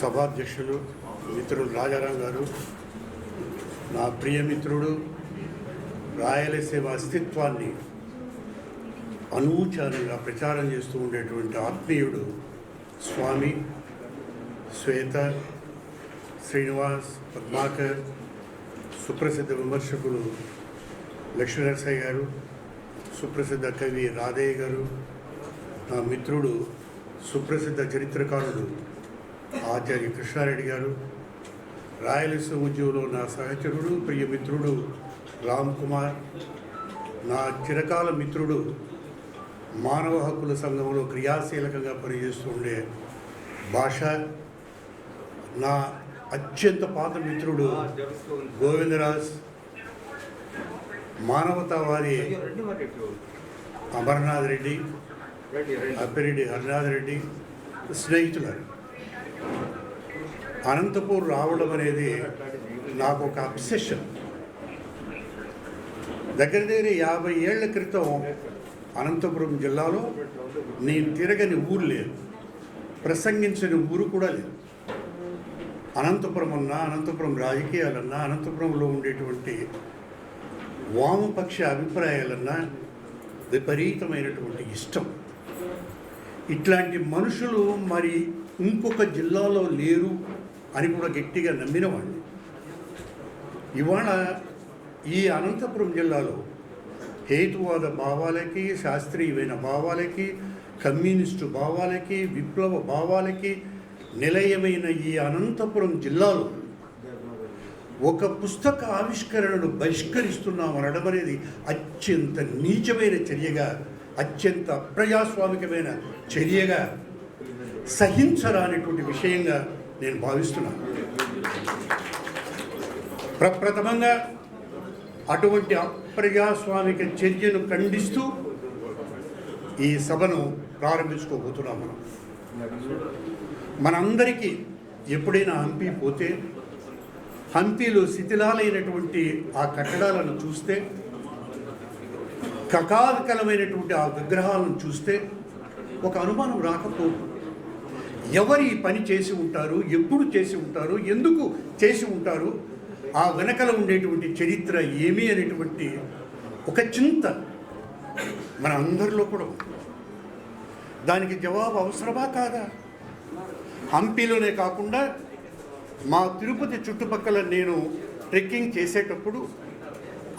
సభాధ్యక్షులు మిత్రులు రాజారాం గారు, నా ప్రియమిత్రుడు, రాయలసీమ అస్తిత్వాన్ని అనూచారంగా ప్రచారం చేస్తూ ఉండేటువంటి ఆత్మీయుడు స్వామి శ్వేత, శ్రీనివాస్, పద్మాకర్, సుప్రసిద్ధ విమర్శకులు లక్ష్మీనరసయ్య గారు, సుప్రసిద్ధ కవి రాధయ్య గారు, నా మిత్రుడు సుప్రసిద్ధ చరిత్రకారుడు ఆచార్య కృష్ణారెడ్డి గారు, రాయలసీమ ఉద్యమంలో నా సహచరుడు ప్రియమిత్రుడు రామ్ కుమార్, నా చిరకాల మిత్రుడు మానవ హక్కుల సంఘంలో క్రియాశీలకంగా పనిచేస్తూ ఉండే భాష, నా అత్యంత పాత మిత్రుడు గోవిందరాజ్, మానవతావాది అమర్నాథ్ రెడ్డి, అప్పిరెడ్డి హరినాథ్ రెడ్డి స్నేహితులు. అనంతపూర్ రావడం అనేది నాకు ఒక అబ్సెషన్. దగ్గర 50 ఏళ్ల క్రితం అనంతపురం జిల్లాలో నేను తిరగని ఊరు లేదు, ప్రసంగించని ఊరు కూడా లేదు. అనంతపురం అన్నా, అనంతపురం రాజకీయాలన్నా, అనంతపురంలో ఉండేటువంటి వామపక్ష అభిప్రాయాలన్నా విపరీతమైనటువంటి ఇష్టం. ఇట్లాంటి మనుషులు మరి ఇంకొక జిల్లాలో లేరు అని కూడా గట్టిగా నమ్మినవాడిని. ఇవాళ ఈ అనంతపురం జిల్లాలో హేతువాద భావాలకి, శాస్త్రీయమైన భావాలకి, కమ్యూనిస్టు భావాలకి, విప్లవ భావాలకి నిలయమైన ఈ అనంతపురం జిల్లాలో ఒక పుస్తక ఆవిష్కరణను బహిష్కరిస్తున్నామనడం అనేది అత్యంత నీచమైన చర్యగా, అత్యంత అప్రజాస్వామికమైన చర్యగా, సహించరానిటువంటి విషయంగా నేను భావిస్తున్నాను. ప్రప్రథమంగా అటువంటి అప్రజాస్వామిక చర్యను ఖండిస్తూ ఈ సభను ప్రారంభించుకోబోతున్నాం. మనందరికీ ఎప్పుడైనా హంపి పోతే, హంపీలో శిథిలాలైనటువంటి ఆ కట్టడాలను చూస్తే, కకావికలమైనటువంటి ఆ విగ్రహాలను చూస్తే ఒక అనుమానం రాకపోదు. ఎవరు ఈ పని చేసి ఉంటారు, ఎప్పుడు చేసి ఉంటారు, ఎందుకు చేసి ఉంటారు, ఆ వెనకల ఉండేటువంటి చరిత్ర ఏమి అనేటువంటి ఒక చింత మన అందరిలో కూడా ఉంది. దానికి జవాబు అవసరమా కాదా? హంపీలోనే కాకుండా మా తిరుపతి చుట్టుపక్కల నేను ట్రెక్కింగ్ చేసేటప్పుడు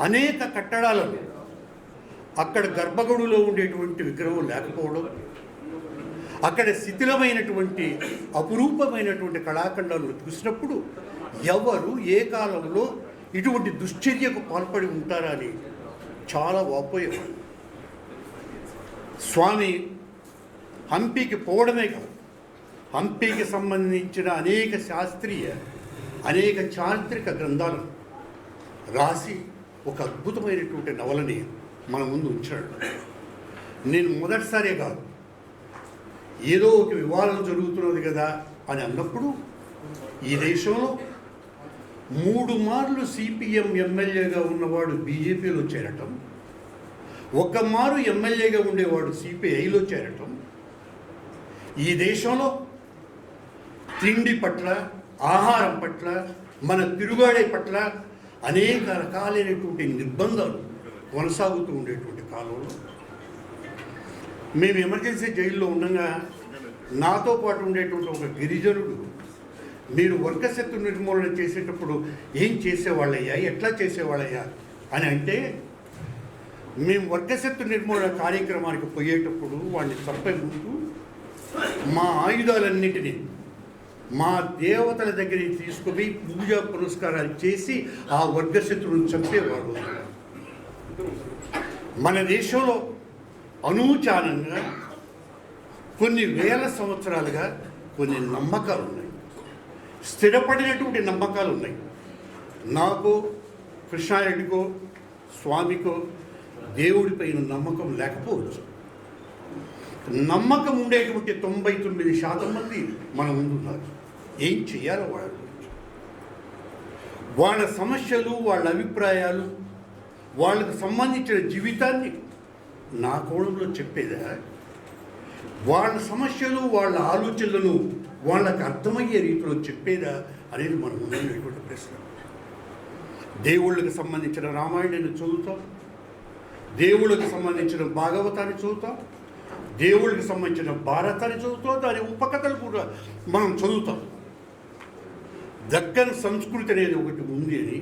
అనేక కట్టడాలను, అక్కడ గర్భగుడిలో ఉండేటువంటి విగ్రహం లేకపోవడం, అక్కడ శిథిలమైనటువంటి అపురూపమైనటువంటి కళాఖండాలను చూసినప్పుడు ఎవరు ఏ కాలంలో ఇటువంటి దుశ్చర్యకు పాల్పడి ఉంటారని చాలా వాపోయేవాడు. స్వామి హంపీకి పోవడమే కాదు, హంపీకి సంబంధించిన అనేక శాస్త్రీయ, అనేక చారిత్రక గ్రంథాలను రాసి ఒక అద్భుతమైనటువంటి నవలని మన ముందు ఉంచాడు. నేను మొదటిసారే కాదు, ఏదో ఒక వివాదం జరుగుతున్నది కదా అని అన్నప్పుడు ఈ దేశంలో 3 మార్లు సిపిఎం ఎమ్మెల్యేగా ఉన్నవాడు బీజేపీలో చేరటం, 1 మారు ఎమ్మెల్యేగా ఉండేవాడు సిపిఐలో చేరటం, ఈ దేశంలో తిండి పట్ల, ఆహారం పట్ల, మన తిరుగాడే పట్ల అనేక రకాలైనటువంటి నిర్బంధాలు కొనసాగుతూ ఉండేటువంటి కాలంలో మేము ఎమర్జెన్సీ జైల్లో ఉండగా నాతో పాటు ఉండేటువంటి ఒక గిరిజనుడు, మీరు వర్గశక్తి నిర్మూలన చేసేటప్పుడు ఏం చేసేవాళ్ళయ్యా, ఎట్లా చేసేవాళ్ళయ్యా అని అంటే, మేము వర్గశక్తి నిర్మూలన కార్యక్రమానికి పోయేటప్పుడు వాడిని చంపే ముందు మా ఆయుధాలన్నింటినీ మా దేవతల దగ్గరికి తీసుకుని పూజా పురస్కారాలు చేసి ఆ వర్గశత్రువును చంపేవాడు. మన దేశంలో అనూచానంగా కొన్ని వేల సంవత్సరాలుగా కొన్ని నమ్మకాలు ఉన్నాయి, స్థిరపడినటువంటి నమ్మకాలు ఉన్నాయి. నాకు, కృష్ణారెడ్డికో, స్వామికో దేవుడిపైన నమ్మకం లేకపోవచ్చు. నమ్మకం ఉండేటువంటి 99% మంది మన ముందు ఉన్నారు. ఏం చేయాలో వాళ్ళ సమస్యలు, వాళ్ళ అభిప్రాయాలు, వాళ్ళకు సంబంధించిన జీవితాన్ని నా కోణంలో చెప్పేదా? వాళ్ళ సమస్యలు, వాళ్ళ ఆలోచనలను వాళ్ళకి అర్థమయ్యే రీతిలో చెప్పేదా అనేది మనం ఉన్నటువంటి ప్రశ్న. దేవుళ్ళకి సంబంధించిన రామాయణాన్ని చదువుతాం, దేవుళ్ళకి సంబంధించిన భాగవతాన్ని చదువుతాం, దేవుళ్ళకి సంబంధించిన భారతాన్ని చదువుతాం, దాని ఉపకథలు కూడా మనం చదువుతాం. దక్కన్ సంస్కృతి అనేది ఒకటి ఉంది అని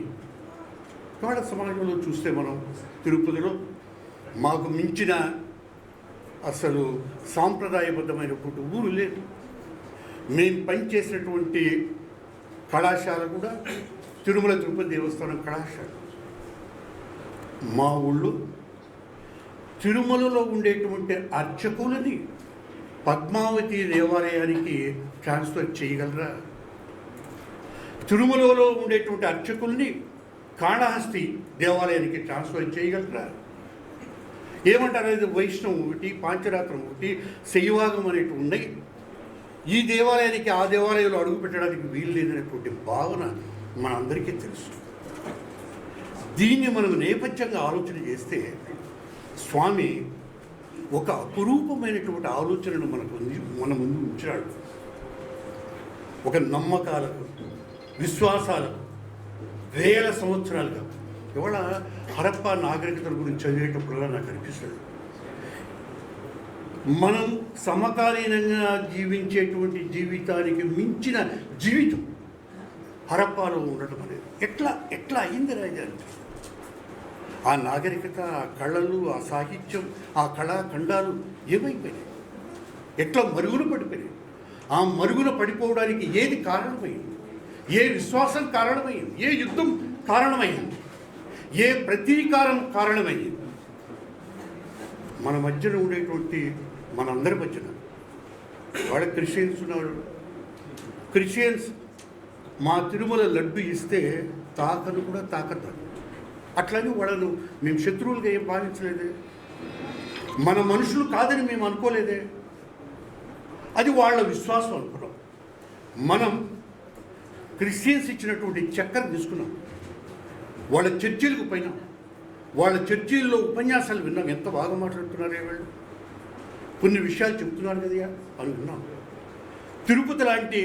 వాళ్ళ సమాజంలో చూస్తే మనం తిరుపతిలో మాకు మించిన అసలు సాంప్రదాయబద్ధమైనటువంటి ఊరు లేదు. మేము పనిచేసినటువంటి కళాశాల కూడా తిరుమల తిరుపతి దేవస్థానం కళాశాల. మా ఊళ్ళో తిరుమలలో ఉండేటువంటి అర్చకులని పద్మావతి దేవాలయానికి ట్రాన్స్ఫర్ చేయగలరా? తిరుమలలో ఉండేటువంటి అర్చకుల్ని కాళహస్తి దేవాలయానికి ట్రాన్స్ఫర్ చేయగలరా? ఏమంటారు? అది వైష్ణవం ఒకటి, పాంచరాత్రం ఒకటి, శైవాగం అనేవి ఉన్నాయి. ఈ దేవాలయానికి ఆ దేవాలయంలో అడుగు పెట్టడానికి వీలు లేదనేటువంటి భావన మనందరికీ తెలుసు. దీన్ని మనం నేపథ్యంగా ఆలోచన చేస్తే స్వామి ఒక అపురూపమైనటువంటి ఆలోచనను మన ముందు ఉంచాడు. ఒక నమ్మకాలకు, విశ్వాసాలకు వేల సంవత్సరాలుగా. ఇవాళ హరప్ప నాగరికతల గురించి చదివేటప్పుడల్లా నాకు అనిపిస్తుంది, మనం సమకాలీనంగా జీవించేటువంటి జీవితానికి మించిన జీవితం హరప్పాలో ఉండటం అనేది ఎట్లా అయింది రాజానికి. ఆ నాగరికత, ఆ కళలు, ఆ సాహిత్యం, ఆ కళాఖండాలు ఏమైపోయినాయి? ఎట్లా మరుగున పడిపోయినాయి? ఆ మరుగున పడిపోవడానికి ఏది కారణమైంది? ఏ విశ్వాసం కారణమైంది? ఏ యుద్ధం కారణమైంది? ఏ ప్రతీకారం కారణమైంది? మన మధ్యన ఉండేటువంటి మనందరి మధ్యన వాళ్ళ క్రిస్టియన్స్ ఉన్నారు. క్రిస్టియన్స్ మా తిరుమల లడ్డు ఇస్తే తాకను కూడా తాకతారు. అట్లని వాళ్ళను మేము శత్రువులుగా ఏం భావించలేదే, మన మనుషులు కాదని మేము అనుకోలేదే. అది వాళ్ళ విశ్వాసం అనుకున్నాం. మనం క్రిస్టియన్స్ ఇచ్చినటువంటి చక్కెర తీసుకున్నాం, వాళ్ళ చర్చిలకు పోయినాం, వాళ్ళ చర్చిల్లో ఉపన్యాసాలు విన్నాం. ఎంత బాగా మాట్లాడుతున్నారే వాళ్ళు, కొన్ని విషయాలు చెబుతున్నారు కదా అని విన్నాం. తిరుపతి లాంటి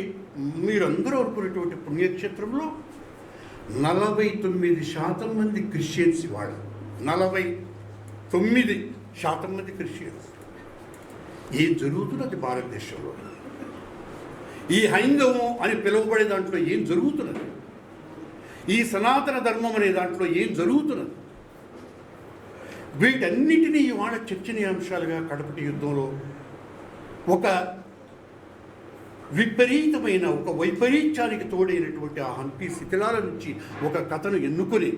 మీరందరూ అనుకునేటువంటి పుణ్యక్షేత్రంలో 49% మంది క్రిస్టియన్స్. ఇవాళ 49% మంది క్రిస్టియన్స్. ఏం జరుగుతున్నది భారతదేశంలో? ఈ హైందవం అని పిలువబడే దాంట్లో ఏం జరుగుతున్నది? ఈ సనాతన ధర్మం అనే దాంట్లో ఏం జరుగుతున్నది? వీటన్నిటినీ ఇవాళ చర్చనీయాంశాలుగా కడపటి యుద్ధంలో ఒక విపరీతమైన, ఒక వైపరీత్యానికి తోడైనటువంటి ఆ హంపి శిథిలాల నుంచి ఒక కథను ఎన్నుకొని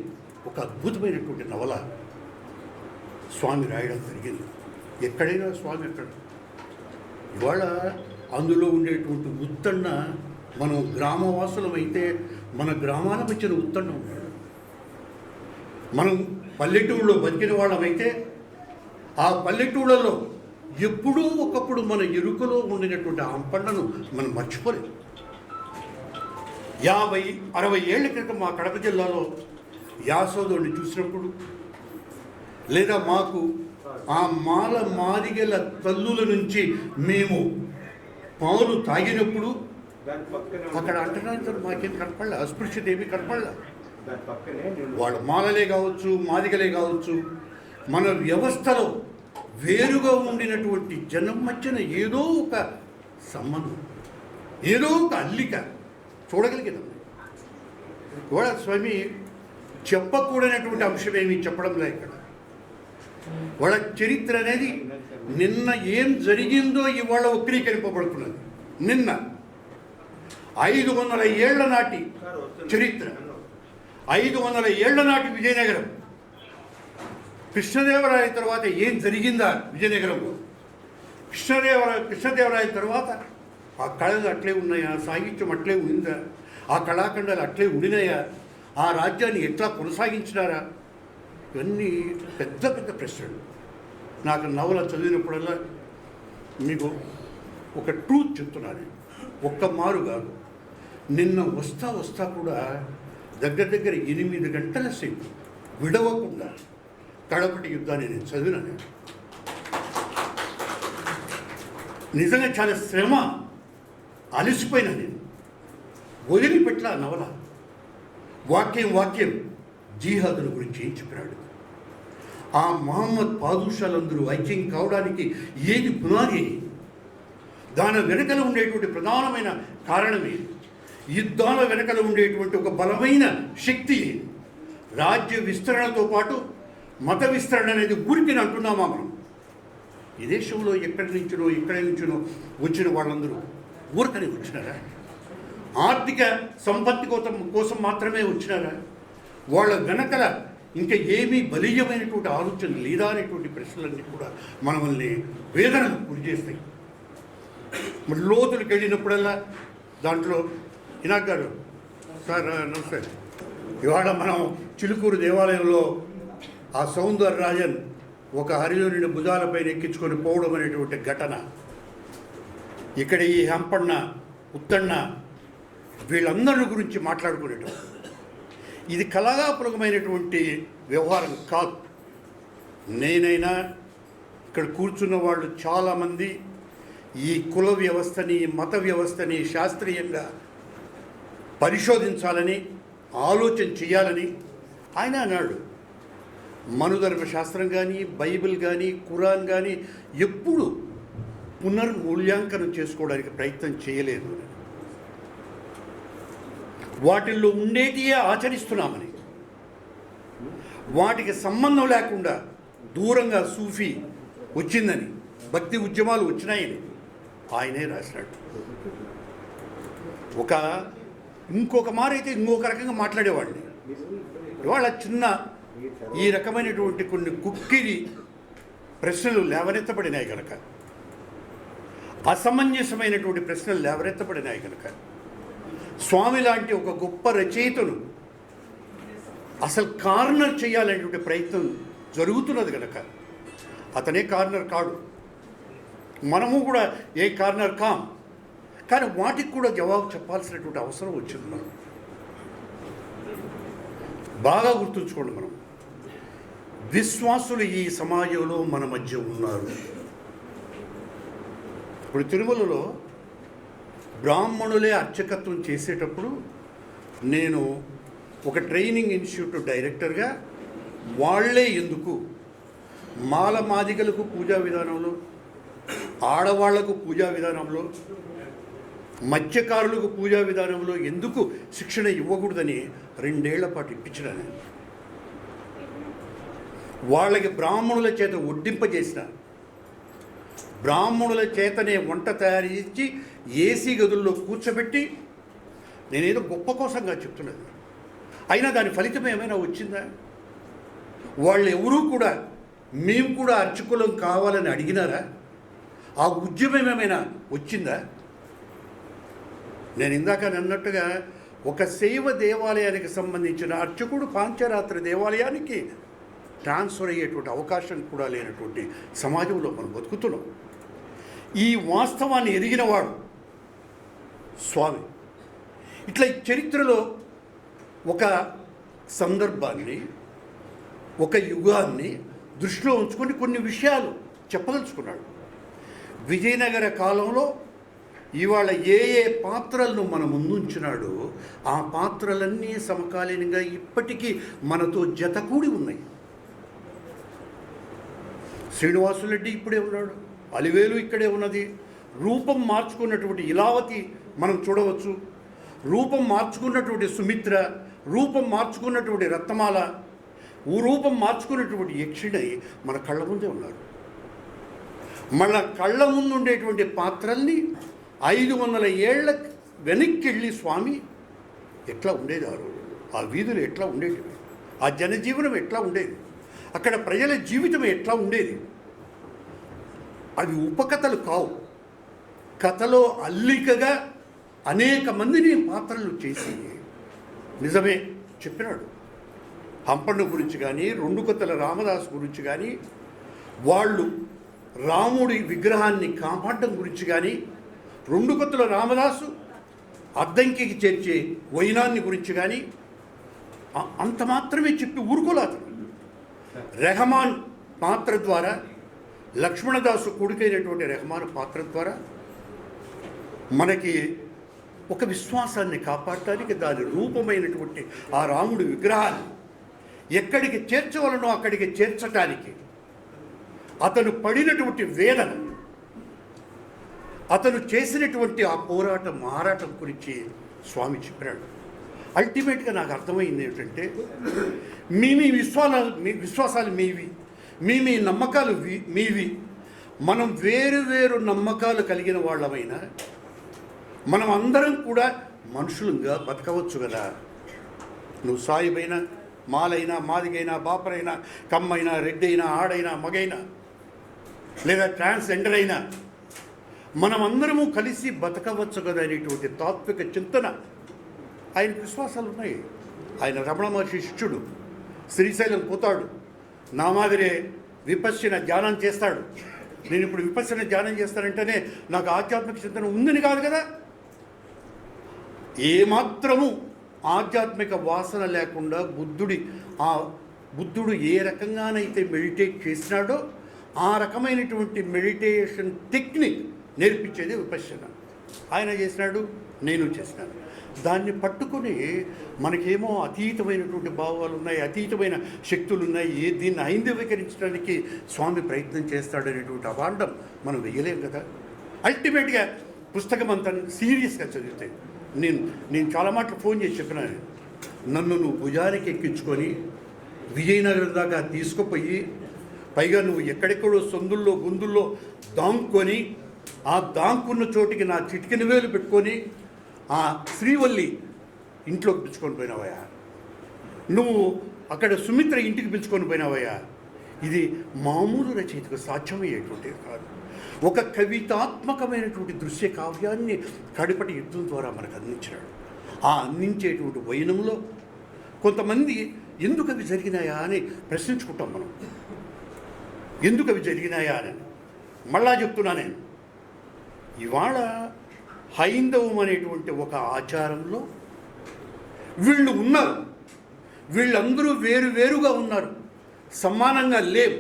ఒక అద్భుతమైనటువంటి నవల స్వామి రాయడం జరిగింది. ఎక్కడైనా స్వామి ఎక్కడ. ఇవాళ అందులో ఉండేటువంటి ఉత్తన్న, మనం గ్రామవాసులమైతే మన గ్రామాల మధ్యన ఉత్తన్న ఉన్నాడు. మనం పల్లెటూళ్ళలో బతికిన వాళ్ళమైతే ఆ పల్లెటూళ్ళలో ఎప్పుడూ ఒకప్పుడు మన ఎరుకలో ఉండినటువంటి ఆ పంటను మనం మర్చిపోలేదు. 50-60 ఏళ్ల క్రితం మా కడప జిల్లాలో యాసోదోడిని చూసినప్పుడు, లేదా మాకు ఆ మాదిగల తల్లుల నుంచి మేము పాలు తాగినప్పుడు అక్కడ అంటరాంతరం మాకేం కనపడలే, అస్పృశ్యత ఏమీ కనపడలే. వాళ్ళ మాలలే కావచ్చు, మాదిగలే కావచ్చు, మన వ్యవస్థలో వేరుగా ఉండినటువంటి జనం మధ్యన ఏదో ఒక సంబంధం, ఏదో ఒక అల్లిక చూడగలిగినాం. ఇవాళ స్వామి చెప్పకూడనటువంటి అంశమేమి చెప్పడం లే. ఇక్కడ వాళ్ళ చరిత్ర అనేది నిన్న ఏం జరిగిందో ఇవాళ వక్రీకరింపబడుతున్నది. నిన్న 500 ఏళ్ల నాటి చరిత్ర, 500 ఏళ్ల నాటి విజయనగరం, కృష్ణదేవరాయ తర్వాత ఏం జరిగిందా విజయనగరంలో? కృష్ణదేవరాయ తర్వాత ఆ కళలు అట్లే ఉన్నాయా? సాహిత్యం అట్లే ఉందా? ఆ కళాఖండాలు అట్లే ఉండినాయా? ఆ రాజ్యాన్ని ఎట్లా కొనసాగించినారా? ఇవన్నీ పెద్ద పెద్ద ప్రశ్నలు. నాకు నవల చదివినప్పుడల్లా మీకు ఒక ట్రూత్ చెప్తున్నాను. ఒక్క మారు కాదు, నిన్న వస్తా కూడా దగ్గర 8 గంటల సేపు విడవకుండా కడపటి యుద్ధాన్ని నేను చదివినాను. నిజంగా చాలా శ్రమ, అలసిపోయినా నేను వదిలిపెట్ల నవల. వాక్యం జిహాదుల గురించి ఏం చెప్పినాడు. ఆ మహమ్మద్ పాదుషాలందరూ ఐక్యం కావడానికి ఏది పునాది, దాని వెనకల ఉండేటువంటి ప్రధానమైన కారణమే, యుద్ధాల వెనకల ఉండేటువంటి ఒక బలమైన శక్తి, రాజ్య విస్తరణతో పాటు మత విస్తరణ అనేది ఊరికిని అంటున్నామా మనం. ఈ దేశంలో ఎక్కడి నుంచినో వచ్చిన వాళ్ళందరూ ఊరికని వచ్చినారా? ఆర్థిక సంపత్తి కోసం మాత్రమే వచ్చినారా? వాళ్ళ వెనకల ఇంకా ఏమీ బలీయమైనటువంటి ఆలోచన లేదా అనేటువంటి ప్రశ్నలన్నీ కూడా మనల్ని వేదనకు గురి చేస్తాయి. మరి లోతులకు వెళ్ళినప్పుడల్లా దాంట్లో ఇనాక్ గారు, సార్ నమస్తే. ఇవాళ మనం చిలుకూరు దేవాలయంలో ఆ సౌందరరాజన్ ఒక హరిజనుడి భుజాలపైన ఎక్కించుకొని పోవడం అనేటువంటి ఘటన, ఇక్కడ ఈ హంపన్న ఉత్తన్న వీళ్ళందరి గురించి మాట్లాడుకునేటం, ఇది కలగాపులకమైనటువంటి వ్యవహారం కాదు. నేనైనా ఇక్కడ కూర్చున్న వాళ్ళు చాలామంది ఈ కుల వ్యవస్థని, మత వ్యవస్థని శాస్త్రీయంగా పరిశోధించాలని, ఆలోచన చేయాలని ఆయన అన్నాడు. మనుధర్మ శాస్త్రం కానీ, బైబిల్ కానీ, ఖురాన్ కానీ ఎప్పుడు పునర్మూల్యాంకనం చేసుకోవడానికి ప్రయత్నం చేయలేదు. వాటిల్లో ఉండేటియే ఆచరిస్తున్నామని, వాటికి సంబంధం లేకుండా దూరంగా సూఫీ వచ్చిందని, భక్తి ఉద్యమాలు వచ్చినాయని ఆయనే రాసినట్టు. ఇంకొక మారైతే ఇంకొక రకంగా మాట్లాడేవాడిని. ఇవాళ చిన్న ఈ రకమైనటువంటి కొన్ని కుక్కిరి ప్రశ్నలు లేవనెత్తబడినాయి కనుక, అసమంజసమైనటువంటి ప్రశ్నలు లేవనెత్తబడినాయి కనుక, స్వామి లాంటి ఒక గొప్ప రచయితను అసలు కార్నర్ చేయాలనేటువంటి ప్రయత్నం జరుగుతున్నది కనుక, అతనే కార్నర్ కాడు, మనము కూడా ఏ కార్నర్ కాం. కానీ వాటికి కూడా జవాబు చెప్పాల్సినటువంటి అవసరం వచ్చింది. మనం బాగా గుర్తుంచుకోండి, మనం విశ్వాసులు ఈ సమాజంలో మన మధ్య ఉన్నారు. ఇప్పుడు తిరుమలలో బ్రాహ్మణులే అర్చకత్వం చేసేటప్పుడు నేను ఒక ట్రైనింగ్ ఇన్స్టిట్యూట్ డైరెక్టర్గా వాళ్ళే ఎందుకు మాదిగలకు పూజా విధానంలో, ఆడవాళ్లకు పూజా విధానంలో, మత్స్యకారులకు పూజా విధానంలో ఎందుకు శిక్షణ ఇవ్వకూడదని 2 ఏళ్ల పాటు ఇప్పించినాను. వాళ్ళకి బ్రాహ్మణుల చేత వడ్డింపజేసిన, బ్రాహ్మణుల చేతనే వంట తయారు చేసి ఏసీ గదుల్లో కూర్చోబెట్టి, నేనేదో గొప్ప కోసంగా చెప్తున్నది, అయినా దాని ఫలితం ఏమైనా వచ్చిందా? వాళ్ళు ఎవరూ కూడా మేము కూడా అర్చకులం కావాలని అడిగినారా? ఆ ఉద్యమం ఏమైనా వచ్చిందా? నేను ఇందాక అన్నట్టుగా ఒక శైవ దేవాలయానికి సంబంధించిన అర్చకుడు పాంచరాత్ర దేవాలయానికి ట్రాన్స్ఫర్ అయ్యేటువంటి అవకాశం కూడా లేనటువంటి సమాజంలో మనం బతుకుతున్నాం. ఈ వాస్తవాన్ని ఎరిగినవాడు స్వామి. ఇట్లా చరిత్రలో ఒక సందర్భాన్ని, ఒక యుగాన్ని దృష్టిలో ఉంచుకొని కొన్ని విషయాలు చెప్పదలుచుకున్నాడు. విజయనగర కాలంలో ఇవాళ ఏ పాత్రలను మన ముందుంచినాడో ఆ పాత్రలన్నీ సమకాలీనంగా ఇప్పటికీ మనతో జతకూడి ఉన్నాయి. శ్రీనివాసులరెడ్డి ఇప్పుడే ఉన్నాడు, అలివేలు ఇక్కడే ఉన్నది. రూపం మార్చుకున్నటువంటి ఇలావతి మనం చూడవచ్చు, రూపం మార్చుకున్నటువంటి సుమిత్ర, రూపం మార్చుకున్నటువంటి రత్నమాల, రూపం మార్చుకున్నటువంటి యక్షిణి మన కళ్ళ ముందే ఉన్నారు. మన కళ్ళ ముందు ఉండేటువంటి పాత్రల్ని 500 ఏళ్ల వెనక్కి వెళ్ళి స్వామి ఎట్లా ఉండేది, ఆ వీధులు ఎట్లా ఉండేటివి, ఆ జనజీవనం ఎట్లా ఉండేది, అక్కడ ప్రజల జీవితం ఎట్లా ఉండేది, అవి ఉపకథలు కావు. కథలో అల్లికగా అనేక మందిని పాత్రలు చేసి నిజమే చెప్పినాడు. హంపన్న గురించి కానీ, రెండుకొత్తల రామదాసు గురించి కానీ, వాళ్ళు రాముడి విగ్రహాన్ని కాపాడడం గురించి కానీ, రెండుకొత్తల రామదాసు అద్దంకికి చేర్చే వైనాన్ని గురించి కానీ అంత మాత్రమే చెప్పి ఊరుకోలేదు. రెహమాన్ పాత్ర ద్వారా లక్ష్మణదాసు కొడుకైనటువంటి రెహమాన్ పాత్ర ద్వారా మనకి ఒక విశ్వాసాన్ని కాపాడటానికి దాని రూపమైనటువంటి ఆ రాముడి విగ్రహాన్ని ఎక్కడికి చేర్చవలనో అక్కడికి చేర్చటానికి అతను పడినటువంటి వేదన, అతను చేసినటువంటి ఆ పోరాటం ఆరాటం గురించి స్వామి చెప్పాడు. అల్టిమేట్గా నాకు అర్థమైంది ఏమిటంటే, మీ విశ్వాసాలు మీవి, మీ నమ్మకాలు మీవి. మనం వేరు వేరు నమ్మకాలు కలిగిన వాళ్ళమైనా మనం అందరం కూడా మనుషులుగా బతకవచ్చు కదా. నువ్వు సాయిబైనా, మాలైనా, మాదిగైనా, బాపరైనా, కమ్మైనా, రెడ్డైనా, ఆడైనా, మగైనా, లేదా ట్రాన్స్జెండర్ అయినా మనమందరము కలిసి బతకవచ్చు కదా అనేటువంటి తాత్విక చింతన ఆయనకు విశ్వాసాలు ఉన్నాయి. ఆయన రమణ మహర్షి శిష్యుడు, శ్రీశైలం పోతాడు, నా మాదిరే విపశ్యన ధ్యానం చేస్తాడు. నేను ఇప్పుడు విపశ్యన ధ్యానం చేస్తానంటేనే నాకు ఆధ్యాత్మిక చింతన ఉందని కాదు కదా. ఏమాత్రము ఆధ్యాత్మిక వాసన లేకుండా బుద్ధుడు ఏ రకంగానైతే మెడిటేట్ చేసినాడో ఆ రకమైనటువంటి మెడిటేషన్ టెక్నిక్ నేర్పించేది విపశ్యన. ఆయన చేసినాడు, నేను చేసినాను. దాన్ని పట్టుకొని మనకేమో అతీతమైనటువంటి భావాలు ఉన్నాయి, అతీతమైన శక్తులు ఉన్నాయి, దీన్ని హైందవీకరించడానికి స్వామి ప్రయత్నం చేస్తాడనేటువంటి అభాండం మనం వెయ్యలేం కదా. అల్టిమేట్గా పుస్తకం అంతా సీరియస్గా చదివితే నేను చాలా మాటలు ఫోన్ చేసి చెప్పినాను, నన్ను నువ్వు భుజానికి ఎక్కించుకొని విజయనగరం దాకా తీసుకుపోయి, పైగా నువ్వు ఎక్కడెక్కడో సందుల్లో గుందుల్లో దాంకొని, ఆ దాంకున్న చోటికి నా చిటికిన వేలు పెట్టుకొని ఆ శ్రీవల్లి ఇంట్లోకి పిలుచుకొని పోయినావయ్యా, నువ్వు అక్కడ సుమిత్ర ఇంటికి పిలుచుకొని పోయినావయ్యా. ఇది మామూలు రచయితకు సాధ్యమయ్యేటువంటిది కాదు. ఒక కవితాత్మకమైనటువంటి దృశ్య కావ్యాన్ని కడపటి యుద్ధం ద్వారా మనకు అందించినాడు. ఆ అందించేటువంటి వైనంలో కొంతమంది ఎందుకు అవి జరిగినాయా అని ప్రశ్నించుకుంటాం మనం. ఎందుకు అవి జరిగినాయా అని మళ్ళా చెప్తున్నా నేను. ఇవాళ హైందవం అనేటువంటి ఒక ఆచారంలో వీళ్ళు ఉన్నారు, వీళ్ళందరూ వేరువేరుగా ఉన్నారు, సమానంగా లేవు.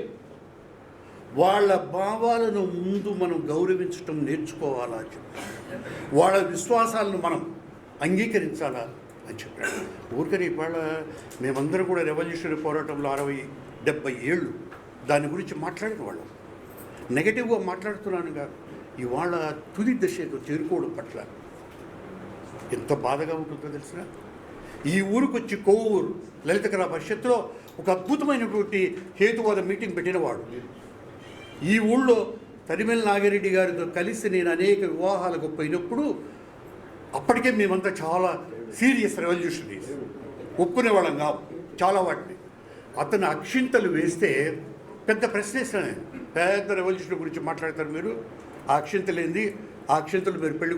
వాళ్ళ భావాలను ముందు మనం గౌరవించటం నేర్చుకోవాలా చెప్పి, వాళ్ళ విశ్వాసాలను మనం అంగీకరించాలా అని చెప్పాడు. ఊరికని ఇవాళ మేమందరం కూడా రెవల్యూషనరీ పోరాటంలో 60-70 ఏళ్ళు దాని గురించి మాట్లాడిన వాళ్ళం. నెగటివ్గా మాట్లాడుతున్నాను కాదు, ఇవాళ తుది దశకు చేరుకోవడం పట్ల ఎంత బాధగా ఉంటుందో తెలిసిన. ఈ ఊరికి వచ్చి కోవూరు లలిత కళా పరిషత్తులో ఒక అద్భుతమైనటువంటి హేతువాద మీటింగ్ పెట్టినవాడు. ఈ ఊళ్ళో తరిమెల నాగిరెడ్డి గారితో కలిసి నేను అనేక వివాహాలకు పోయినప్పుడు అప్పటికే మేమంతా చాలా సీరియస్ రెవల్యూషనరీస్, ఒప్పుకునేవాళ్ళం కాదు చాలా వాటిని. అతను అక్షింతలు వేస్తే పెద్ద ప్రశ్న వేస్తాను, పెద్ద రెవల్యూషన్ గురించి మాట్లాడతారు మీరు, ఆ అక్షింతలు ఏంది, ఆ అక్షింతలు మీరు పెళ్లి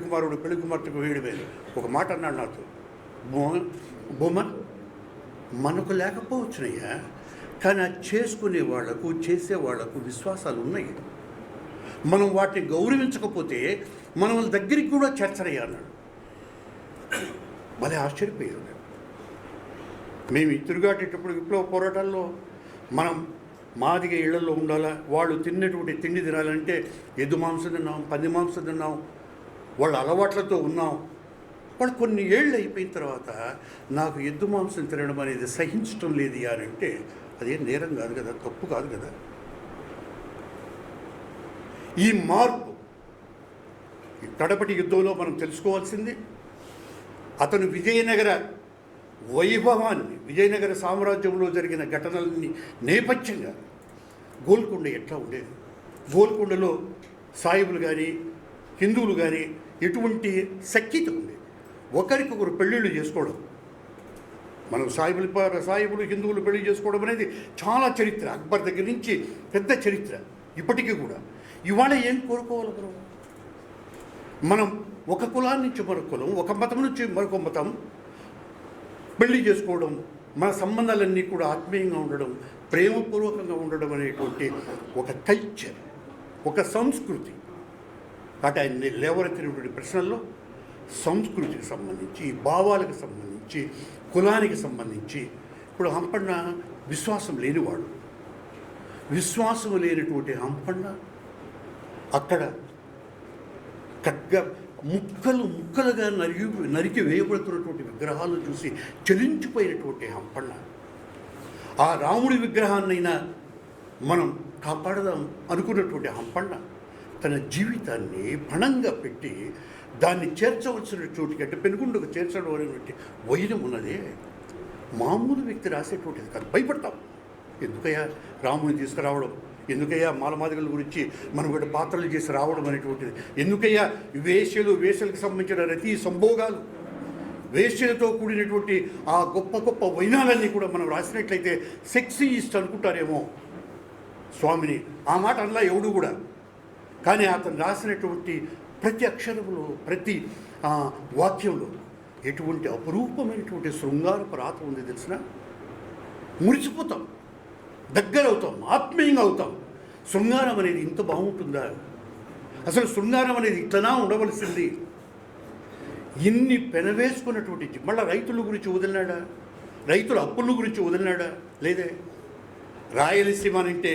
కుమార్తెకు వేయడమే. ఒక మాట అన్నాడు నాతో, బొమ్మన్ మనకు లేకపోవచ్చునయ్యా, కానీ అది చేసుకునే వాళ్లకు చేసే వాళ్లకు విశ్వాసాలు ఉన్నాయి. మనం వాటిని గౌరవించకపోతే మనం వాళ్ళ దగ్గరికి కూడా చేర్చరయ్యా అన్నాడు. భలే ఆశ్చర్యపోయారు. మేము తిరుగాటేటప్పుడు విప్లవ పోరాటాల్లో మనం మాదిగా ఇళ్లలో ఉండాలా, వాళ్ళు తిన్నటువంటి తిండి తినాలంటే ఎద్దు మాంసం తిన్నాం, పంది మాంసం తిన్నాం, వాళ్ళ అలవాట్లతో ఉన్నాం. వాళ్ళు కొన్ని ఏళ్ళు అయిపోయిన తర్వాత నాకు ఎద్దు మాంసం తినడం అనేది సహించడం లేదు అని అంటే అదేం నేరం కాదు కదా, తప్పు కాదు కదా. ఈ మార్పు కడపటి యుద్ధంలో మనం తెలుసుకోవాల్సింది, అతను విజయనగర వైభవాన్ని, విజయనగర సామ్రాజ్యంలో జరిగిన ఘటనలని నేపథ్యంగా గోల్కొండ ఎట్లా ఉండేది, గోల్కొండలో సాయిబులు కానీ హిందువులు కానీ ఎటువంటి సఖ్యత ఉండేది, ఒకరికొకరు పెళ్ళిళ్ళు చేసుకోవడం. మనం సాయిబులు హిందువులు పెళ్లి చేసుకోవడం అనేది చాలా చరిత్ర, అక్బర్ దగ్గర నుంచి పెద్ద చరిత్ర ఇప్పటికీ కూడా. ఇవాళ ఏం కోరుకోవాలి మనం? మనం ఒక కులాన్ని నుంచి మరొక కులం, ఒక మతం నుంచి మరొక మతం పెళ్లి చేసుకోవడం, మన సంబంధాలన్నీ కూడా ఆత్మీయంగా ఉండడం, ప్రేమపూర్వకంగా ఉండడం అనేటువంటి ఒక కల్చర్, ఒక సంస్కృతి. అటు ఆయన లేవనెత్తినటువంటి ప్రశ్నల్లో సంస్కృతికి సంబంధించి, భావాలకు సంబంధించి, కులానికి సంబంధించి. ఇప్పుడు హంపన్న విశ్వాసం లేనివాడు, విశ్వాసం లేనటువంటి హంపన్న అక్కడ ముక్కలు ముక్కలుగా నరికి వేయబడుతున్నటువంటి విగ్రహాలు చూసి చలించిపోయినటువంటి హంపన్న ఆ రాముడి విగ్రహాన్నైనా మనం కాపాడదాం అనుకున్నటువంటి హంపన్న తన జీవితాన్ని పణంగా పెట్టి దాన్ని చేర్చవలసిన చోటుకి అంటే పెనుగుండకు చేర్చడం అనేటువంటి వైరం ఉన్నదే మామూలు వ్యక్తి రాసేటువంటిది కాదు. భయపడతాం. ఎందుకయ్యా రాముని తీసుకురావడం, ఎందుకయ్యా మాలమాదిగల గురించి మనం కూడా పాత్రలు చేసి రావడం అనేటువంటిది, ఎందుకయ్యా వేషలకు సంబంధించిన రతి సంభోగాలు, వేశ్యలతో కూడినటువంటి ఆ గొప్ప గొప్ప వైనాలన్నీ కూడా మనం రాసినట్లయితే సెక్సీయిస్ట్ అనుకుంటారేమో స్వామిని. ఆ మాట అనలా ఎవడు కూడా. కానీ అతను రాసినటువంటి ప్రతి అక్షరంలో ప్రతి వాక్యంలో ఎటువంటి అపురూపమైనటువంటి శృంగారపు రాత ఉంది తెలిసిన. మురిసిపోతాం, దగ్గరవుతాం, ఆత్మీయంగా అవుతాం. శృంగారం అనేది ఇంత బాగుంటుందా? అసలు శృంగారం అనేది ఇట్లనా ఉండవలసింది? ఇన్ని పెనవేసుకున్నటువంటి మళ్ళీ రైతుల గురించి వదిలినాడా? రైతుల అప్పుల గురించి వదిలినాడా? లేదే. రాయలసీమ అంటే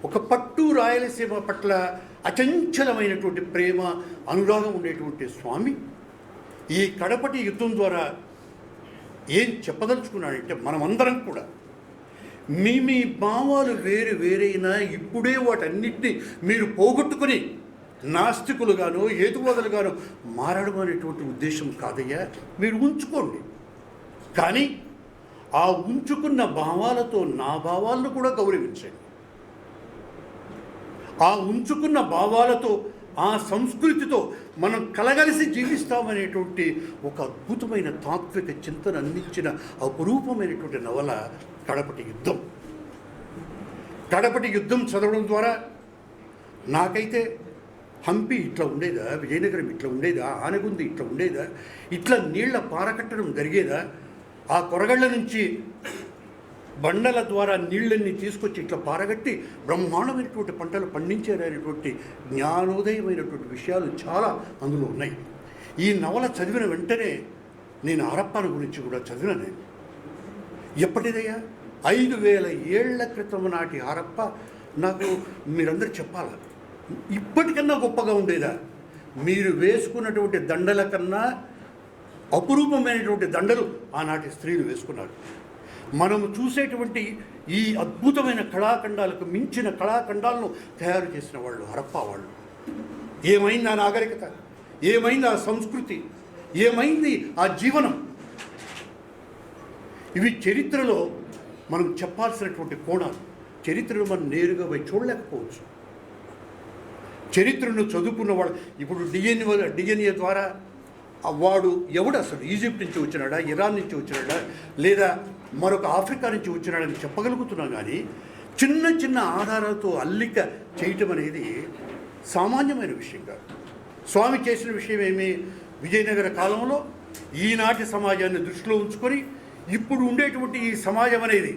ఒక పట్టు రాయలసీమ పట్ల అచంచలమైనటువంటి ప్రేమ అనురాగం ఉండేటువంటి స్వామి ఈ కడపటి యుద్ధం ద్వారా ఏం చెప్పదలుచుకున్నాడంటే మనమందరం కూడా మీ భావాలు వేరైనా ఇప్పుడే వాటన్నిటినీ మీరు పోగొట్టుకుని నాస్తికులుగానో హేతువాదులుగానో మారడం అనేటువంటి ఉద్దేశం కాదయ్యా. మీరు ఉంచుకోండి, కానీ ఆ ఉంచుకున్న భావాలతో నా భావాలను కూడా గౌరవించండి. ఆ ఉంచుకున్న భావాలతో ఆ సంస్కృతితో మనం కలగలిసి జీవిస్తామనేటువంటి ఒక అద్భుతమైన తాత్విక చింతన అందించిన అపురూపమైనటువంటి నవల కడపటి యుద్ధం. కడపటి యుద్ధం చదవడం ద్వారా నాకైతే హంపి ఇట్లా ఉండేదా, విజయనగరం ఇట్లా ఉండేదా, ఆనగుంది ఇట్లా ఉండేదా, ఇట్లా నీళ్ల పారకట్టడం జరిగేదా, ఆ కొరగళ్ళ నుంచి బండల ద్వారా నీళ్ళన్ని తీసుకొచ్చి ఇట్లా పారగట్టి బ్రహ్మాండమైనటువంటి పంటలు పండించారనేటువంటి జ్ఞానోదయమైనటువంటి విషయాలు చాలా అందులో ఉన్నాయి. ఈ నవల చదివిన వెంటనే నేను హరప్పన గురించి కూడా చదివిన. ఎప్పటిదయ్యా? 5000 ఏళ్ల క్రితం నాటి హరప్ప నాకు మీరందరూ చెప్పాలా, ఇప్పటికన్నా గొప్పగా ఉండేదా? మీరు వేసుకున్నటువంటి దండల కన్నా అపురూపమైనటువంటి దండలు ఆనాటి స్త్రీలు వేసుకున్నారు. మనము చూసేటువంటి ఈ అద్భుతమైన కళాఖండాలకు మించిన కళాఖండాలను తయారు చేసిన వాళ్ళు హరప్పా వాళ్ళు. ఏమైంది ఆ నాగరికత, ఏమైంది ఆ సంస్కృతి, ఏమైంది ఆ జీవనం? ఇవి చరిత్రలో మనం చెప్పాల్సినటువంటి కోణాలు. చరిత్రను మనం నేరుగా పోయి చూడలేకపోవచ్చు. చరిత్రను చదువుకున్న వాళ్ళు ఇప్పుడు డిఎన్ఏ ద్వారా వాడు ఎవడు అసలు ఈజిప్ట్ నుంచి వచ్చినాడా, ఇరాన్ నుంచి వచ్చినాడా, లేదా మరొక ఆఫ్రికా నుంచి వచ్చినాడని చెప్పగలుగుతున్నాం. కానీ చిన్న చిన్న ఆధారాలతో అల్లిక చేయటం అనేది సామాన్యమైన విషయం కాదు. స్వామి చేసిన విషయం ఏమి? విజయనగర కాలంలో ఈనాటి సమాజాన్ని దృష్టిలో ఉంచుకొని ఇప్పుడు ఉండేటువంటి ఈ సమాజం అనేది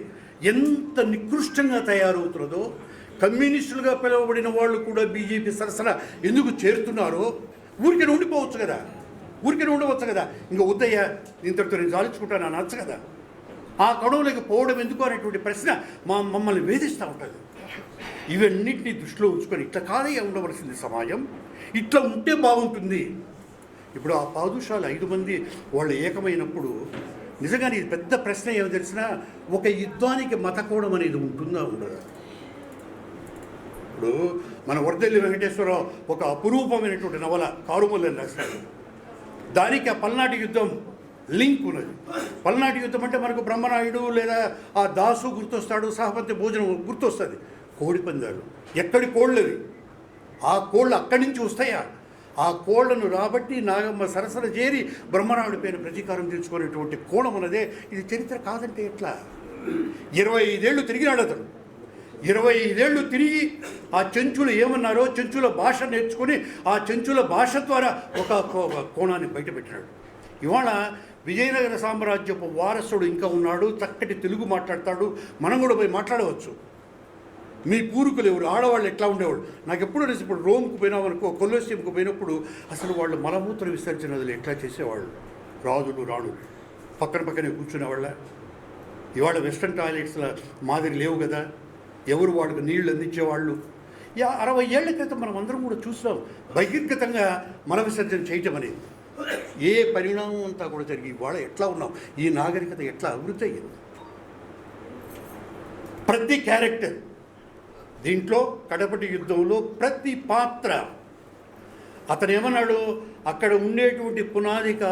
ఎంత నికృష్టంగా తయారవుతున్నదో, కమ్యూనిస్టులుగా పిలువబడిన వాళ్ళు కూడా బీజేపీ సరసన ఎందుకు చేరుతున్నారో ఊరికే ఉండిపోవచ్చు కదా, ఊరికే ఉండవచ్చు కదా. ఇంకా వద్దయ్యా ఇంతటితో నేను సాధించుకుంటాను అనొచ్చు కదా. ఆ గొడవలోకి పోవడం ఎందుకు అనేటువంటి ప్రశ్న మమ్మల్ని వేధిస్తూ ఉంటుంది. ఇవన్నింటినీ దృష్టిలో ఉంచుకొని ఇట్లా కాదయ్యా ఉండవలసింది సమాజం, ఇట్లా ఉంటే బాగుంటుంది. ఇప్పుడు ఆ పాదుషాలు 5 మంది వాళ్ళు ఏకమైనప్పుడు నిజంగానే ఇది పెద్ద ప్రశ్న ఏమో తెలిసినా, ఒక యుద్ధానికి మతకోణం అనేది ఉంటుందా ఉండదా? ఇప్పుడు మన వర్దెల్లి వెంకటేశ్వరరావు ఒక అపురూపమైనటువంటి నవల కారుమల్లని రాశాడు. దానికి ఆ పల్నాటి యుద్ధం లింక్ ఉన్నది. పల్నాటి యుద్ధం అంటే మనకు బ్రహ్మనాయుడు లేదా ఆ దాసు గుర్తొస్తాడు, సహపతి భోజనం గుర్తొస్తుంది. కోడి పందాలు, ఎక్కడి కోళ్ళవి, ఆ కోళ్ళు అక్కడి నుంచి వస్తాయా? ఆ కోళ్లను రాబట్టి నాగమ్మ సరసన చేరి బ్రహ్మనాయుడి పైన ప్రతీకారం తీర్చుకునేటువంటి కోణం ఉన్నదే. ఇది చరిత్ర కాదంటే ఎట్లా? 25 ఏళ్ళు తిరిగినాడు అతను. 25 ఏళ్ళు తిరిగి ఆ చెంచులు ఏమన్నారో చెంచుల భాష నేర్చుకొని ఆ చెంచుల భాష ద్వారా ఒక కోణాన్ని బయటపెట్టినాడు. ఇవాళ విజయనగర సామ్రాజ్యపు వారసుడు ఇంకా ఉన్నాడు, చక్కటి తెలుగు మాట్లాడతాడు. మనం కూడా పోయి మాట్లాడవచ్చు. మీ పూర్వీకులు ఎవరు, ఆడవాళ్ళు ఎట్లా ఉండేవాళ్ళు? నాకు ఎప్పుడు తెలిసి ఇప్పుడు రోమ్కు పోయినామనుకో, కొల్లోసియంకు పోయినప్పుడు అసలు వాళ్ళు మలమూత్ర విసర్జనలు ఎట్లా చేసేవాళ్ళు, రాజులు రాణులు పక్కనే కూర్చునేవాళ్ళ. ఇవాళ వెస్ట్రన్ టాయిలెట్స్ల మాదిరి లేవు కదా. ఎవరు వాడికి నీళ్లు అందించేవాళ్ళు. 60 ఏళ్ల క్రితం మనం అందరం కూడా చూస్తాం బహిర్గతంగా మల విసర్జన చేయటం అనేది. ఏ పరిణామం అంతా కూడా జరిగి ఇవాళ ఎట్లా ఉన్నాం, ఈ నాగరికత ఎట్లా అభివృద్ధి అయ్యింది. ప్రతి క్యారెక్టర్ దీంట్లో కడపటి యుద్ధంలో ప్రతి పాత్ర అతను ఏమన్నాడు, అక్కడ ఉండేటువంటి పునాదికి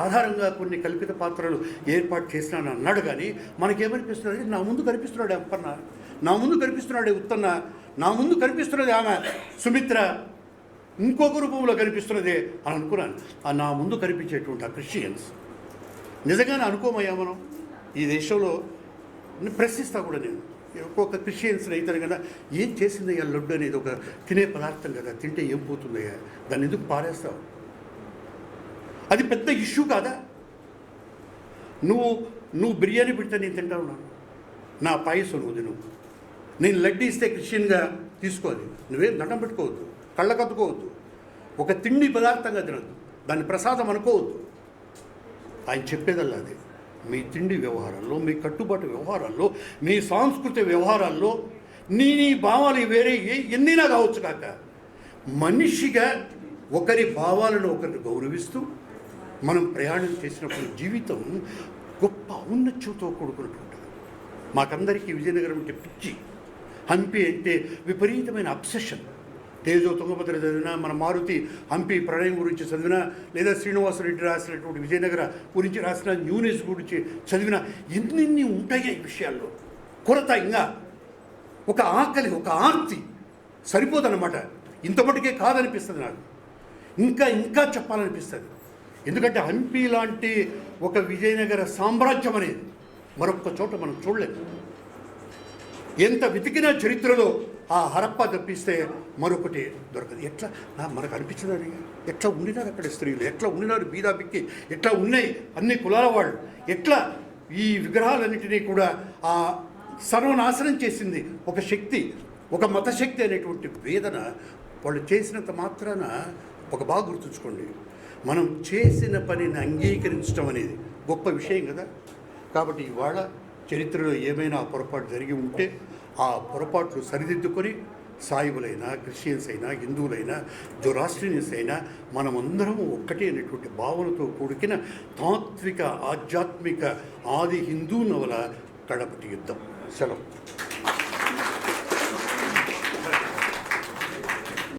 ఆధారంగా కొన్ని కల్పిత పాత్రలు ఏర్పాటు చేసినాను అన్నాడు. కానీ మనకేమనిపిస్తుంది, నా ముందు కనిపిస్తున్నాడు అప్పన్న, నా ముందు కనిపిస్తున్నాడే ఉత్తన్న, నా ముందు కనిపిస్తున్నది ఆమె సుమిత్ర, ఇంకొక రూపంలో కనిపిస్తున్నదే అని అనుకున్నాను. నా ముందు కనిపించేటువంటి ఆ క్రిస్టియన్స్ నిజంగానే అనుకోమయ్యా మనం ఈ దేశంలో. ప్రశ్నిస్తా కూడా నేను ఒక్కొక్క క్రిస్టియన్స్ రైతాను కదా, ఏం చేసిందయ్యా లడ్డు అనేది ఒక తినే పదార్థం కదా, తింటే ఏం పోతుందయ్యా, దాన్ని ఎందుకు పారేస్తావు? అది పెద్ద ఇష్యూ కాదా? నువ్వు బిర్యానీ పెడితే నేను తింటా ఉన్నాను, నా పాయసం నువ్వు తిను. నేను లడ్డు ఇస్తే క్రిస్టియన్గా తీసుకోవాలి, నువ్వేం దండం పెట్టుకోవద్దు, కళ్ళకద్దుకోవద్దు, ఒక తిండి పదార్థంగా తినద్దు, దాన్ని ప్రసాదం అనుకోవద్దు. ఆయన చెప్పేదల్లా అదే. మీ తిండి వ్యవహారాల్లో, మీ కట్టుబాటు వ్యవహారాల్లో, మీ సాంస్కృతిక వ్యవహారాల్లో నీ భావాలు వేరే ఎన్నైనా కావచ్చు కాక, మనిషిగా ఒకరి భావాలను ఒకరిని గౌరవిస్తూ మనం ప్రయాణం చేసినప్పుడు జీవితం గొప్ప ఔన్నత్యంతో కూడుకున్నట్టు. మాకందరికీ విజయనగరం అంటే పిచ్చి, హంపి అంటే విపరీతమైన అబ్సెషన్. తేజో తుంగభద్ర చదివినా, మన మారుతి హంపి ప్రణయం గురించి చదివినా, లేదా శ్రీనివాసరెడ్డి రాసినటువంటి విజయనగర గురించి రాసిన న్యూనెస్ గురించి చదివినా ఎన్ని ఉంటాయి ఈ విషయాల్లో. కొరత ఇంకా ఒక ఆకలి, ఒక ఆర్తి సరిపోదన్నమాట. ఇంత మటుకే కాదనిపిస్తుంది నాకు, ఇంకా చెప్పాలనిపిస్తుంది. ఎందుకంటే హంపి లాంటి ఒక విజయనగర సామ్రాజ్యం అనేది మరొక చోట మనం చూడలేము. ఎంత వెతికినా చరిత్రలో ఆ హరప్ప తప్పిస్తే మరొకటి దొరకదు. ఎట్లా మనకు అనిపించదని, ఎట్లా ఉండినారు అక్కడ స్త్రీలు, ఎట్లా ఉండినారు బీదా బిక్కి, ఎట్లా ఉన్నాయి అన్ని కులాల వాళ్ళు, ఎట్లా ఈ విగ్రహాలన్నింటినీ కూడా ఆ సర్వనాశనం చేసింది ఒక శక్తి, ఒక మతశక్తి అనేటువంటి వేదన వాళ్ళు చేసినంత మాత్రాన ఒక బాగా గుర్తుంచుకోండి, మనం చేసిన పనిని అంగీకరించడం అనేది గొప్ప విషయం కదా. కాబట్టి ఇవాళ చరిత్రలో ఏమైనా పొరపాటు జరిగి ఉంటే ఆ పొరపాట్లు సరిదిద్దుకొని సాయిబులైనా, క్రిస్టియన్స్ అయినా, హిందువులైనా, జొరాస్ట్రియన్స్ అయినా మనమందరం ఒక్కటే అనేటువంటి భావనతో కూడిన తాత్విక ఆధ్యాత్మిక ఆది హిందూ నవల కడపటి యుద్ధం. సెలవు.